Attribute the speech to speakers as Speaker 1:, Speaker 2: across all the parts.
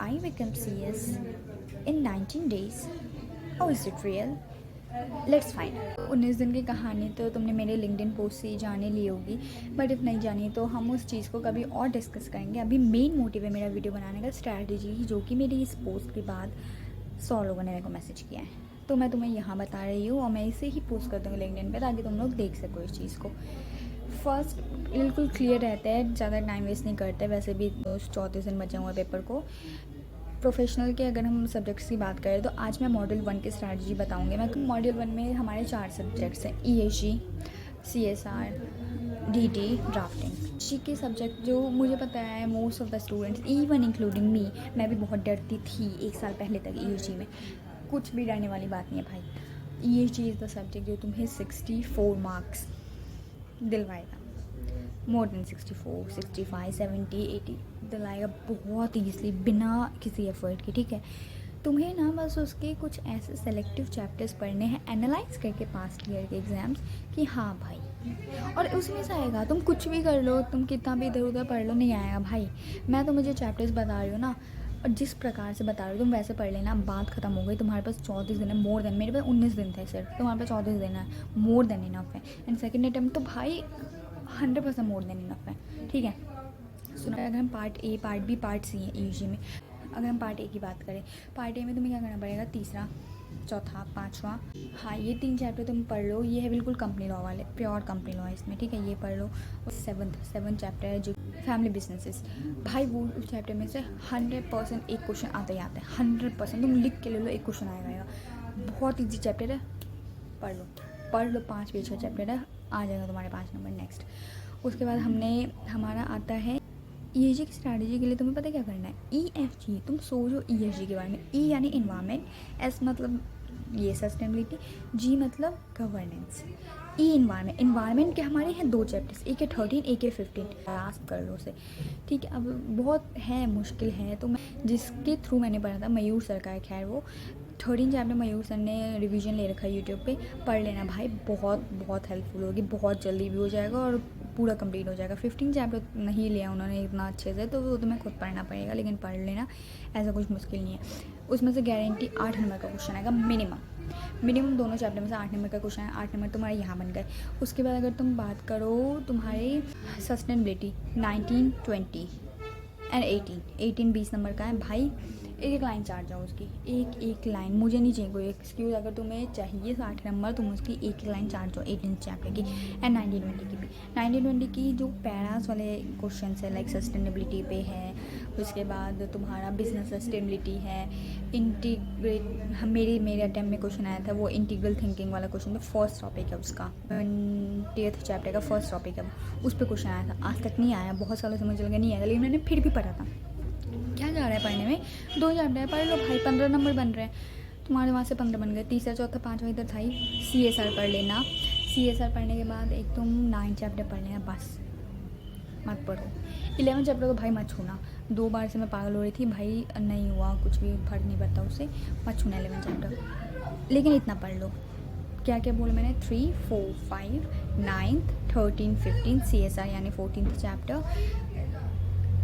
Speaker 1: I become CS in 19 days. How is it real? Let's find. 19 दिन की कहानी तो तुमने मेरे लिंक्डइन पोस्ट से ही जाने ली होगी, बट इफ़ नहीं जानी तो हम उस चीज़ को कभी और डिस्कस करेंगे। अभी मेन मोटिव है मेरा वीडियो बनाने का स्ट्रैटेजी, जो कि मेरी इस पोस्ट के बाद 100 लोगों ने मेरे को मैसेज किया है, तो मैं तुम्हें यहाँ बता रही हूँ और मैं इसे ही पोस्ट कर दूँगी लिंक्डइन पे, ताकि तुम लोग देख सको इस चीज़ को। फर्स्ट बिल्कुल क्लियर रहता है, ज़्यादा टाइम वेस्ट नहीं करते, वैसे भी 34 दिन बचे हुए पेपर को। प्रोफेशनल के अगर हम सब्जेक्ट्स की बात करें तो आज मैं मॉड्यूल 1 की स्ट्रैटेजी बताऊंगी। मैं मॉड्यूल 1 में हमारे 4 सब्जेक्ट्स हैं, ESG, CSR, DD, ड्राफ्टिंग। जी के सब्जेक्ट जो मुझे पता है most of the students, even including me, मैं भी बहुत डरती थी 1 साल पहले तक ESG में। कुछ भी डरने वाली बात नहीं है भाई। ESG इज़ द सब्जेक्ट जो तुम्हें 64 मार्क्स दिलवाएगा, मोर देन 64, 65, 70, 80 दिलाएगा बहुत ईजली, बिना किसी एफर्ट के। ठीक है, तुम्हें ना बस उसके कुछ ऐसे सेलेक्टिव चैप्टर्स पढ़ने हैं, एनालाइज करके पास्ट ईयर के एग्ज़ाम्स कि हाँ भाई, और उसमें से आएगा। तुम कुछ भी कर लो, तुम कितना भी इधर उधर पढ़ लो, नहीं आएगा भाई। मैं तो मुझे चैप्टर्स बता रही हूँ ना, और जिस प्रकार से बता रही हूँ तुम वैसे पढ़ लेना, बात खत्म हो गई। तुम्हारे पास 34 दिन है, मोर देन। मेरे पास 19 दिन थे सिर्फ, तुम्हारे पास 34 दिन है, मोर देन इनफ है। एंड सेकेंड अटैम्प्ट तो भाई 100% मोर देन इनफ है। ठीक है, सुनो, अगर हम part A, part B, part C है EUG में। अगर हम पार्ट ए की बात करें, पार्ट ए में तुम्हें क्या करना पड़ेगा, तीसरा, चौथा, पाँचवा, हाँ ये 3 चैप्टर तुम पढ़ लो। ये है बिल्कुल कंपनी लॉ वाले, प्योर कंपनी लॉ है इसमें। ठीक है, ये पढ़ लो। और सेवन चैप्टर है जो फैमिली बिजनेसेस, भाई वो उस चैप्टर में से 100% एक क्वेश्चन आता ही आता है। 100% तुम लिख के ले लो, एक क्वेश्चन आएगा। बहुत ईजी चैप्टर है, पढ़ लो। 5 पेज का चैप्टर है, आ जाएगा तुम्हारे 5 नंबर। नेक्स्ट, उसके बाद हमारा आता है ESG की स्ट्रैटेजी के लिए तुम्हें पता क्या करना है, EFG। तुम सोचो ESG के बारे में। E यानी इन्वायरमेंट, S मतलब ये सस्टेनेबिलिटी, G मतलब गवर्नेंस, E इन्वायरमेंट के हमारे हैं 2 चैप्टर्स, एक है 13, एक है 15। आस्क कर लो उसे। ठीक है, अब बहुत है, मुश्किल है, तो मैं जिसके थ्रू मैंने पढ़ा था, मयूर सर का है, खैर वो 13 चैप्टर मयूर सर ने रिवीजन ले रखा है यूट्यूब पे, पढ़ लेना भाई, बहुत हेल्पफुल होगी, बहुत जल्दी भी हो जाएगा और पूरा कंप्लीट हो जाएगा। 15 चैप्टर नहीं लिया उन्होंने इतना अच्छे से, तो वो तुम्हें खुद पढ़ना पड़ेगा, लेकिन पढ़ लेना, ऐसा कुछ मुश्किल नहीं है। उसमें से गारंटी 8 नंबर का क्वेश्चन आएगा मिनिमम दोनों चैप्टर में से 8 नंबर का क्वेश्चन है। 8 नंबर तुम्हारे यहाँ बन गए। उसके बाद अगर तुम बात करो तुम्हारी सस्टेनेबिलिटी, 19, 20 एंड 18 20 नंबर का है भाई। एक लाइन चाट जाओ उसकी, एक लाइन, मुझे नहीं चाहिए कोई एक्सक्यूज़। अगर तुम्हें चाहिए 60 नंबर, तुम उसकी एक लाइन चाट जाओ 18 चैप्टर की। एंड 19-20 की भी, 19-20 की जो पैरास वाले क्वेश्चन है, लाइक सस्टेनेबिलिटी पे है। उसके बाद तुम्हारा बिजनेस सस्टेनेबिलिटी है, इंटीग्रेट, मेरे अटैम्प्ट में क्वेश्चन आया था, वो इंटीग्रल थिंकिंग वाला क्वेश्चन था, फर्स्ट टॉपिक है उसका, 20th चैप्टर का फर्स्ट टॉपिक है, उस पर क्वेश्चन आया था। आज तक नहीं आया, बहुत सालों से मुझे लगा नहीं आएगा, लेकिन मैंने फिर भी पढ़ा था। क्या जा रहा है पढ़ने में, 2 चैप्टर है, पढ़ लो भाई, 15 नंबर बन रहे हैं तुम्हारे, वहाँ से 15 बन गए। तीसरा, चौथा, 5वां इधर था ही। CSR पढ़ लेना। CSR पढ़ने के बाद एक तुम 9 चैप्टर पढ़ लेना, बस मत पढ़ो। 11 चैप्टर तो भाई मत छूना। 2 बार से मैं पागल हो रही थी भाई, नहीं हुआ, कुछ भी फर्क नहीं पड़ता उससे, मत छूना 11 चैप्टर, लेकिन इतना पढ़ लो। क्या क्या बोला मैंने, 3, 4, 5, 9, 13, 15 CSR यानी 14th चैप्टर।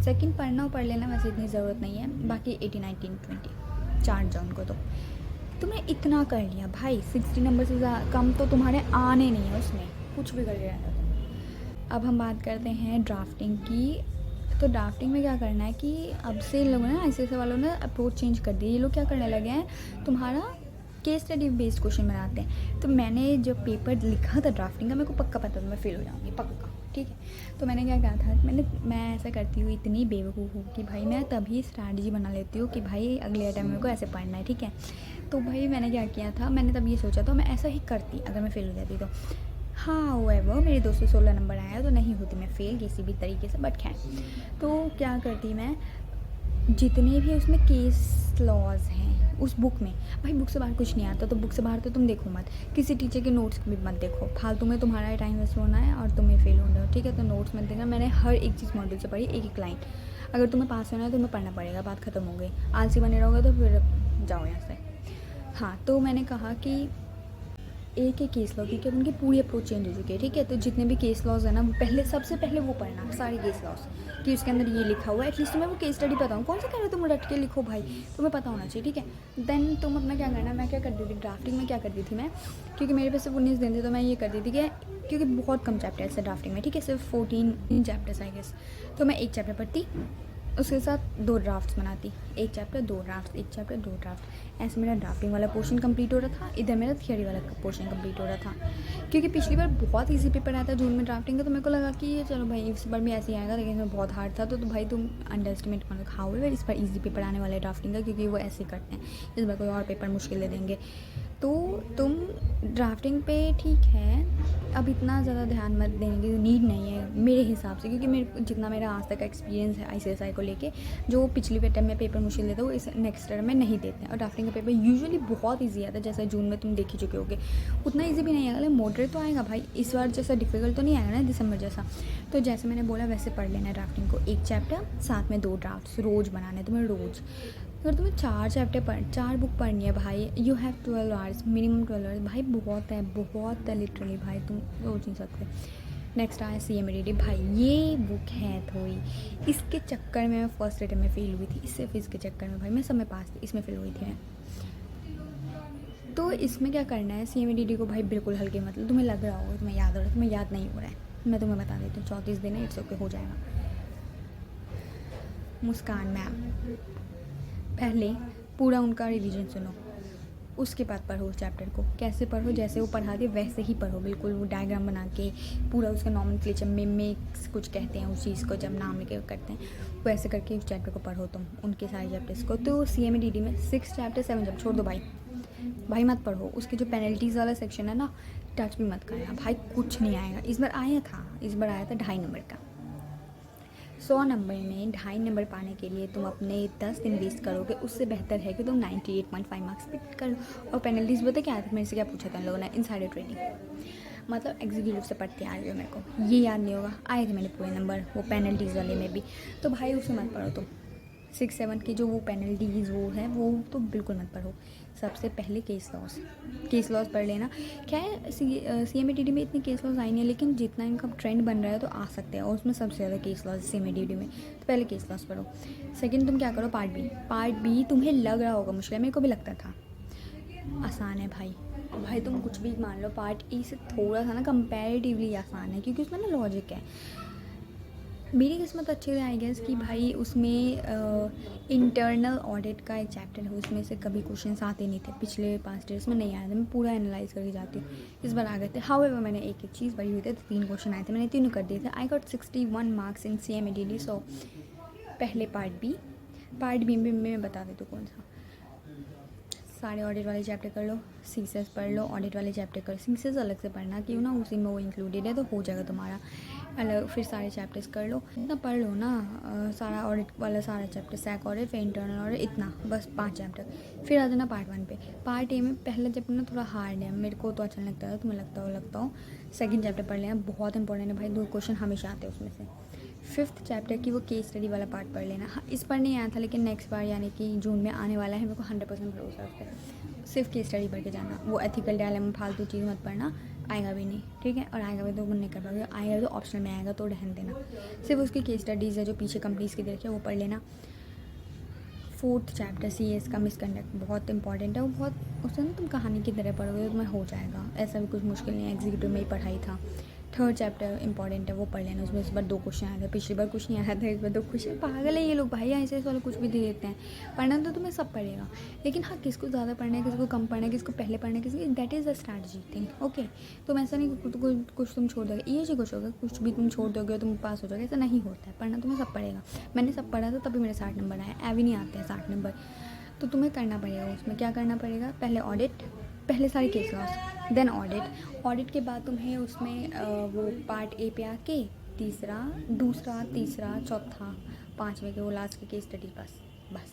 Speaker 1: सेकंड पढ़ना पढ़ लेना, वैसे इतनी ज़रूरत नहीं है। बाकी 18, 19, 20 चार्ट जाओ उनको। तो तुमने इतना कर लिया भाई, 60 नंबर से कम तो तुम्हारे आने नहीं है उसमें, कुछ भी कर लिया है। अब हम बात करते हैं ड्राफ्टिंग की। तो ड्राफ्टिंग में क्या करना है कि अब से इन लोगों ने, ऐसे वालों ने अप्रोच चेंज कर दी। ये लोग क्या करने लगे हैं, तुम्हारा केस स्टडी बेस्ड क्वेश्चन बनाते हैं। तो मैंने जब पेपर लिखा था ड्राफ्टिंग का, मेरे को पक्का पता था मैं फेल हो जाऊँगी, पक्का। ठीक है, तो मैंने क्या कहा था, मैं ऐसा करती हूँ, इतनी बेवकूफ़ हूँ कि भाई मैं तभी स्ट्रैटेजी बना लेती हूँ कि भाई अगले अटैम्प्ट मेरे को ऐसे पढ़ना है। ठीक है, तो भाई मैंने क्या किया था, मैंने तब ये सोचा था मैं ऐसा ही करती अगर मैं फेल हो जाती तो। हाँ, वो मेरे 216 नंबर आया तो नहीं होती मैं फेल किसी भी तरीके से, बट खैर। तो क्या करती मैं, जितने भी उसमें केस लॉज हैं उस बुक में, भाई बुक से बाहर कुछ नहीं आता, तो बुक से बाहर तो तुम देखो मत, किसी टीचर के नोट्स भी मत देखो, फालतू में तुम्हारा टाइम वेस्ट होना है और तुम्हें फेल होना है। ठीक है, तो नोट्स मत देखना। मैंने हर एक चीज़ मॉड्यूल से पढ़ी, एक लाइन। अगर तुम्हें पास होना है तो तुम्हें पढ़ना पड़ेगा, बात खत्म हो गई। आलसी बने रहोगे तो फिर जाओ यहाँ से। हाँ, तो मैंने कहा कि एक एक केस लॉ, क्योंकि उनकी पूरी अप्रोच चेंज हो चुकी है, ठीक है। तो जितने भी केस लॉज है ना, वो पहले सबसे पहले वो पढ़ना सारे केस लॉज, कि उसके अंदर ये लिखा हुआ है। एटलीस्ट तुम्हें वो केस स्टडी पता हो, कौन सा कह रहे हो तुम रट के लिखो भाई, तुम्हें पता होना चाहिए, ठीक है। देन तुम अपना क्या करना, मैं क्या करती थी ड्राफ्टिंग में, क्या करती थी मैं, क्योंकि मेरे पे सिर्फ 19 दिन थे, तो मैं ये करती थी कि क्योंकि बहुत कम चैप्टर्स है ड्राफ्टिंग में, ठीक है, सिर्फ 14 चैप्टर्स आई गेस। तो मैं एक चैप्टर पढ़ती, उसके साथ 2 ड्राफ्ट्स बनाती, एक चैप्टर 2 ड्राफ्ट, एक चैप्टर 2 ड्राफ्ट, ऐसे मेरा ड्राफ्टिंग वाला पोर्शन कंप्लीट हो रहा था, इधर मेरा थियोरी वाला पोर्शन कंप्लीट हो रहा था। क्योंकि पिछली बार बहुत इजी पेपर आया था जून में ड्राफ्टिंग का, तो मेरे को लगा कि ये चलो भाई इस बार भी ऐसे ही आएगा, लेकिन इसमें बहुत हार्ड था। तो भाई तुम अंडर एस्टिमेट मत खाओ, इस बार ईजी पेपर आने वाला है ड्राफ्टिंग का, क्योंकि वो ऐसे करते हैं, इस बार कोई और पेपर मुश्किल दे देंगे। तो तुम ड्राफ्टिंग पे ठीक है, अब इतना ज़्यादा ध्यान मत देने की नीड नहीं है मेरे हिसाब से, क्योंकि जितना मेरा आज तक का एक्सपीरियंस है ICSI को लेके, जो पिछली टर्म में पेपर मुश्किल देता है वो इस नेक्स्ट टर्म में नहीं देते हैं। और ड्राफ्टिंग का पेपर यूजुअली बहुत ईजी आता है, जैसा जून में तुम देख ही चुके होगे, उतना ईजी भी नहीं आएगा, मॉडरेट तो आएगा भाई, इस बार जैसा डिफिकल्ट तो नहीं आएगा ना दिसंबर जैसा। तो जैसे मैंने बोला वैसे पढ़ लेना ड्राफ्टिंग को, एक चैप्टर साथ में 2 ड्राफ्ट्स रोज़ बनाने तुम्हें रोज़। अगर तुम्हें 4 बुक पढ़नी है भाई, you have 12 hours, minimum 12 hours भाई, बहुत है लिटरली भाई, तुम सोच नहीं सकते। नेक्स्ट आया CMADD भाई, ये बुक है थोड़ी, इसके चक्कर में मैं फर्स्ट अटेम्प्ट में फेल हुई थी, सिर्फ इसके चक्कर में भाई, मैं सब में पास थी, इसमें फेल हुई थी मैं। तो इसमें क्या करना है, CMADD को भाई बिल्कुल हल्के मतलब, तुम्हें लग रहा होगा तुम्हें याद हो रहा है, तुम्हें याद नहीं हो रहा है, मैं तुम्हें बता देती हूँ, 34 दिन है, इट्स ओके, हो जाएगा। मुस्कान मैम, पहले पूरा उनका रिवीजन सुनो, उसके बाद पढ़ो उस चैप्टर को, कैसे पढ़ो, जैसे वो पढ़ाते वैसे ही पढ़ो, बिल्कुल वो डायग्राम बना के पूरा उसका नॉमेनक्लेचर में कुछ कहते हैं उस चीज़ को, जब नाम लेके करते हैं वैसे करके उस चैप्टर को पढ़ो तुम, उनके सारे चैप्टर्स को। तो CMADD में 6 चैप्टर 7 चैप्टर छोड़ दो भाई मत पढ़ो, उसके जो पेनल्टीज़ वाला सेक्शन है ना, टच भी मत करना भाई, कुछ नहीं आएगा। इस बार आया था 2.5 नंबर का, 100 नंबर में 2.5 नंबर पाने के लिए तुम अपने 10 दिन वेस्ट करोगे, उससे बेहतर है कि तुम 98.5 मार्क्स पिक कर लो। और पेनल्टीज़ पता क्या आया था मेरे से, क्या पूछा था इन लोगों ने, इनसाइडर ट्रेनिंग, मतलब एग्जीक्यूटिव से पढ़ते आ रहे हो, मेरे को ये याद नहीं होगा, आए थे मैंने पूरे नंबर वो पेनल्टीज़ वाले में भी। तो भाई उसे मत पढ़ो तुम, 6-7 की जो वो पेनल्टीज़ वो है वो तो बिल्कुल मत पढ़ो। सबसे पहले केस लॉस पढ़ लेना। क्या है, CMADD में इतनी केस लॉस आई नहीं है, लेकिन जितना इनका ट्रेंड बन रहा है तो आ सकते हैं, और उसमें सबसे ज़्यादा केस लॉस CMADD में, तो पहले केस लॉस पढ़ो। सेकंड तुम क्या करो, पार्ट बी तुम्हें लग रहा होगा मुश्किल, मेरे को भी लगता था, आसान है भाई तुम कुछ भी मान लो, पार्ट E से थोड़ा सा ना कंपैरेटिवली आसान है, क्योंकि उसमें ना लॉजिक है। मेरी किस्मत अच्छी है आई गेस कि भाई उसमें इंटरनल ऑडिट का एक चैप्टर है, उसमें से कभी क्वेश्चंस आते नहीं थे, पिछले 5 डेज में नहीं आए थे, मैं पूरा एनालाइज करके जाती हूँ, इस बार आ गए थे। हाउएवर मैंने एक चीज़ पढ़ी हुई थी, तो 3 क्वेश्चन आए थे, मैंने तीनों कर दिए थे। I got 61 marks in CMADD। सो पहले पार्ट बी में मैं बता देती हूँ कौन सा, सारे ऑडिट वाले चैप्टर कर लो, CSS पढ़ लो, ऑडिट वाले चैप्टर कर, CSS अलग से पढ़ना, क्यों ना उसी में वो इंक्लूडेड है, तो हो जाएगा तुम्हारा अलग। फिर सारे चैप्टर्स कर लो, इतना पढ़ लो ना, सारा ऑडिट वाला सारा चैप्टर, सैक ऑडिट, फिर इंटरनल ऑडिट, इतना बस 5 चैप्टर। फिर आ जाना पार्ट 1 पे। पार्ट ए में पहला चैप्टर ना थोड़ा हार्ड है, मेरे को तो अच्छा नहीं लगता है, तुम्हें लगता हो। सेकंड चैप्टर पढ़ लेना, बहुत इंपॉर्टेंट है भाई, 2 क्वेश्चन हमेशा आते हैं उसमें से। 5th चैप्टर की वो केस स्टडी वाला पार्ट पढ़ लेना। हाँ, इस बार नहीं आया था, लेकिन नेक्स्ट बार यानी कि जून में आने वाला है, मेरे को 100% भरोसा है उस पर। सिर्फ केस स्टडी पढ़ के जाना, वो एथिकल डायलेमा फालतू चीज़ मत पढ़ना, आएगा भी नहीं, ठीक है, और आएगा भी तो नहीं कर पाओगे, आएगा तो ऑप्शनल में आएगा, तो रहने देना। सिर्फ उसकी केस स्टडीज़ है जो पीछे कंपनीज की देखे, वो पढ़ लेना। 4th चैप्टर CS का मिसकंडक्ट बहुत इंपॉर्टेंट है, वो बहुत उससे ना तुम कहानी की तरह पढ़ोगे तो तुम्हें हो जाएगा, ऐसा भी कुछ मुश्किल नहीं है, एग्जीक्यूटिव में ही पढ़ाई था। 3rd चैप्टर इंपॉर्टेंट है, वो पढ़ लेना, उसमें इस बार 2 क्वेश्चन आए थे, पिछली बार कुछ नहीं आया था, इस बार 2 क्वेश्चन। पागल है ये लोग भाई, ऐसे वाले कुछ भी दे देते हैं। पढ़ना तो तुम्हें सब पड़ेगा, लेकिन हाँ किसको ज़्यादा पढ़ना है, किसको कम पढ़ना है, किसको पहले पढ़ना है, किसको, that is a strategy thing, okay. तुम ऐसा नहीं कि कुछ तुम छोड़ दोगे, ये जी कुछ होगा, कुछ भी तुम छोड़ दोगे तुम पास हो जाओगे, ऐसा नहीं होता है, पढ़ना तुम्हें सब पड़ेगा। मैंने सब पढ़ा था तभी मेरे 60 नंबर आए, ऐवी नहीं आते हैं 60 नंबर, तो तुम्हें करना पड़ेगा। उसमें क्या करना पड़ेगा, पहले ऑडिट, पहले सारी केस लॉस, देन ऑडिट के बाद तुम्हें उसमें वो पार्ट ए पे आके दूसरा तीसरा चौथा 5वें के वो लास्ट के केस स्टडी, बस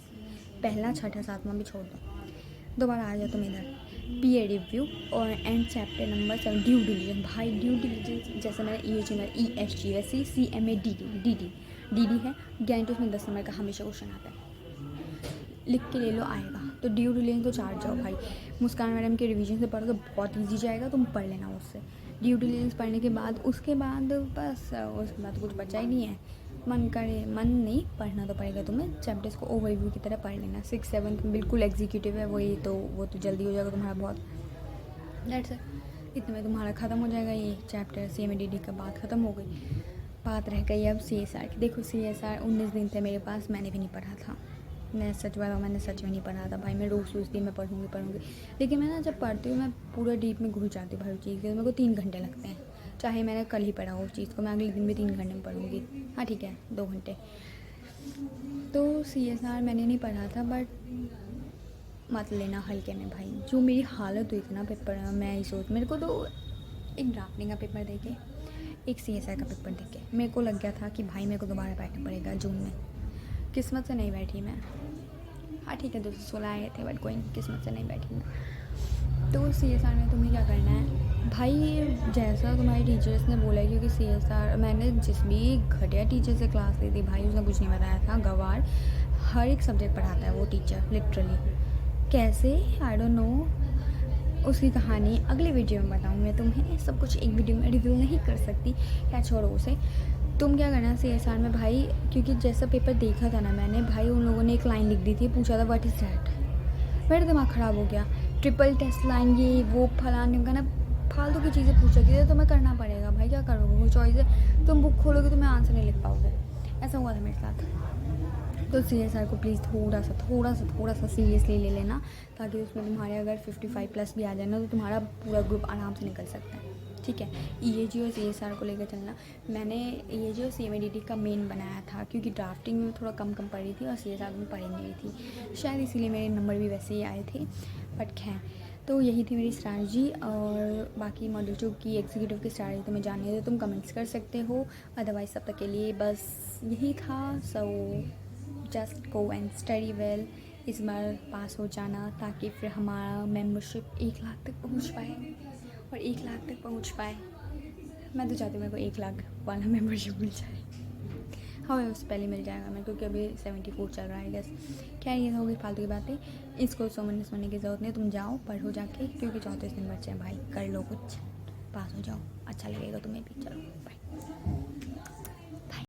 Speaker 1: पहला 6ठा 7वां भी छोड़ दो। दोबारा आ जाओ तुम इधर, PA रिव्यू और and chapter number 7 due diligence. भाई ड्यू डिलीजेंस जैसे मैंने EHG में ESG वैसे CMADD है, गारंटी उसमें 10 नंबर का हमेशा क्वेश्चन आता है, लिख के ले लो, आएगा। तो ड्यू डिलिजेंस तो चार्ज जाओ भाई। मुस्कान मैडम के रिवीजन से पढ़ोगे बहुत ईजी जाएगा, तुम पढ़ लेना उससे। ड्यू डिलिजेंस पढ़ने के बाद उसके बाद बस उसके बाद कुछ बचा ही नहीं है। मन करे मन नहीं, पढ़ना तो पड़ेगा तुम्हें। चैप्टर्स को ओवरव्यू की तरह पढ़ लेना। 6-7 बिल्कुल एग्जीक्यूटिव है वही, तो वो तो जल्दी हो जाएगा तुम्हारा बहुत। दैट्स इट, इतने में तुम्हारा ख़त्म हो जाएगा ये चैप्टर। CMADD का बात ख़त्म हो गई। बात रह गई अब CSR की। देखो CSR 19 दिन थे मेरे पास, मैंने भी नहीं पढ़ा था। मैं सच बताऊँ, मैंने सच में नहीं पढ़ा था भाई। मैं रोज़ सोचती मैं पढ़ूँगी, लेकिन मैं ना जब पढ़ती हूँ मैं पूरा डीप में घुस जाती हूँ भाई चीज़ के। मेरे को 3 घंटे लगते हैं, चाहे मैंने कल ही पढ़ा हो उस चीज़ को, मैं अगले दिन भी 3 घंटे में पढ़ूँगी। हाँ ठीक है, 2 घंटे। तो CSR मैंने नहीं पढ़ा था, बट मत लेना हल्के में भाई। जो मेरी हालत हुई थी ना पेपर में, मैं ही सोच, मेरे को तो एक ड्राफ्टिंग का पेपर दे के, एक CSR का पेपर दे के मेरे को लग गया था कि भाई मेरे को दोबारा बैठना पड़ेगा जून में। किस्मत से नहीं बैठी मैं। हाँ ठीक है, 216 आए थे, बट कोई किस्मत से नहीं बैठी मैं। तो CSR में तुम्हें क्या करना है भाई, जैसा तुम्हारी टीचर्स ने बोला है, क्योंकि CSR मैंने जिस भी घटिया टीचर से क्लास ली थी भाई, उसने कुछ नहीं बताया था। गवार हर एक सब्जेक्ट पढ़ाता है वो टीचर, लिटरली। कैसे, आई डोंट नो। उसकी कहानी अगले वीडियो में बताऊँ मैं तुम्हें। सब कुछ एक वीडियो में रिवील नहीं कर सकती, क्या छोड़ो उसे। तुम क्या करना CSR में भाई, क्योंकि जैसा पेपर देखा था ना मैंने भाई, उन लोगों ने एक लाइन लिख दी थी, पूछा था व्हाट इज़ दैट। मेरा दिमाग ख़राब हो गया। ट्रिपल टेस्ट लाइन, ये वो फलाने का ना, फालतू की चीज़ें पूछ रखी थी। तुम्हें करना पड़ेगा भाई, क्या करोगे, वो चॉइस है। तुम बुक खोलोगे तो मैं आंसर नहीं लिख पाओगे। ऐसा हुआ था मेरे साथ। तो CSR को प्लीज़ थोड़ा सा सीरियसली ले लेना, ताकि उसमें तुम्हारे अगर 55+ भी आ जाए ना, तो तुम्हारा पूरा ग्रुप आराम से निकल सकता है। ठीक है, EAG और CSR को लेकर चलना। मैंने EAG और CMADD का मेन बनाया था, क्योंकि ड्राफ्टिंग में थोड़ा कम पढ़ी थी और CSR में पढ़ी नहीं थी, शायद इसीलिए मेरे नंबर भी वैसे ही आए थे। बट खैर, तो यही थी मेरी स्ट्रैटेजी। और बाकी मॉड्यूल 2 की एग्जीक्यूटिव की स्ट्रैटेजी तुम्हें जाननी है तो तुम कमेंट्स कर सकते हो। अदरवाइज़ तब तक के लिए बस यही था। So just go and study well. इस बार पास हो जाना, ताकि फिर हमारा मेंबरशिप 1 लाख तक पहुंच पाए। और 1 लाख तक पहुंच पाए, मैं तो चाहती हूँ मेरे को 1 लाख वाला मेंबरशिप मिल जाए। हाँ, उससे पहले मिल जाएगा मेरे को, क्योंकि अभी 74 चल रहा है गैस। क्या ये होगी फालतू की बातें, इसको समझने की ज़रूरत नहीं। तुम जाओ पढ़ो जाके, क्योंकि 34 दिन बच्चे हैं भाई, कर लो कुछ, पास हो जाओ, अच्छा लगेगा तुम्हें भी। चलो बाय।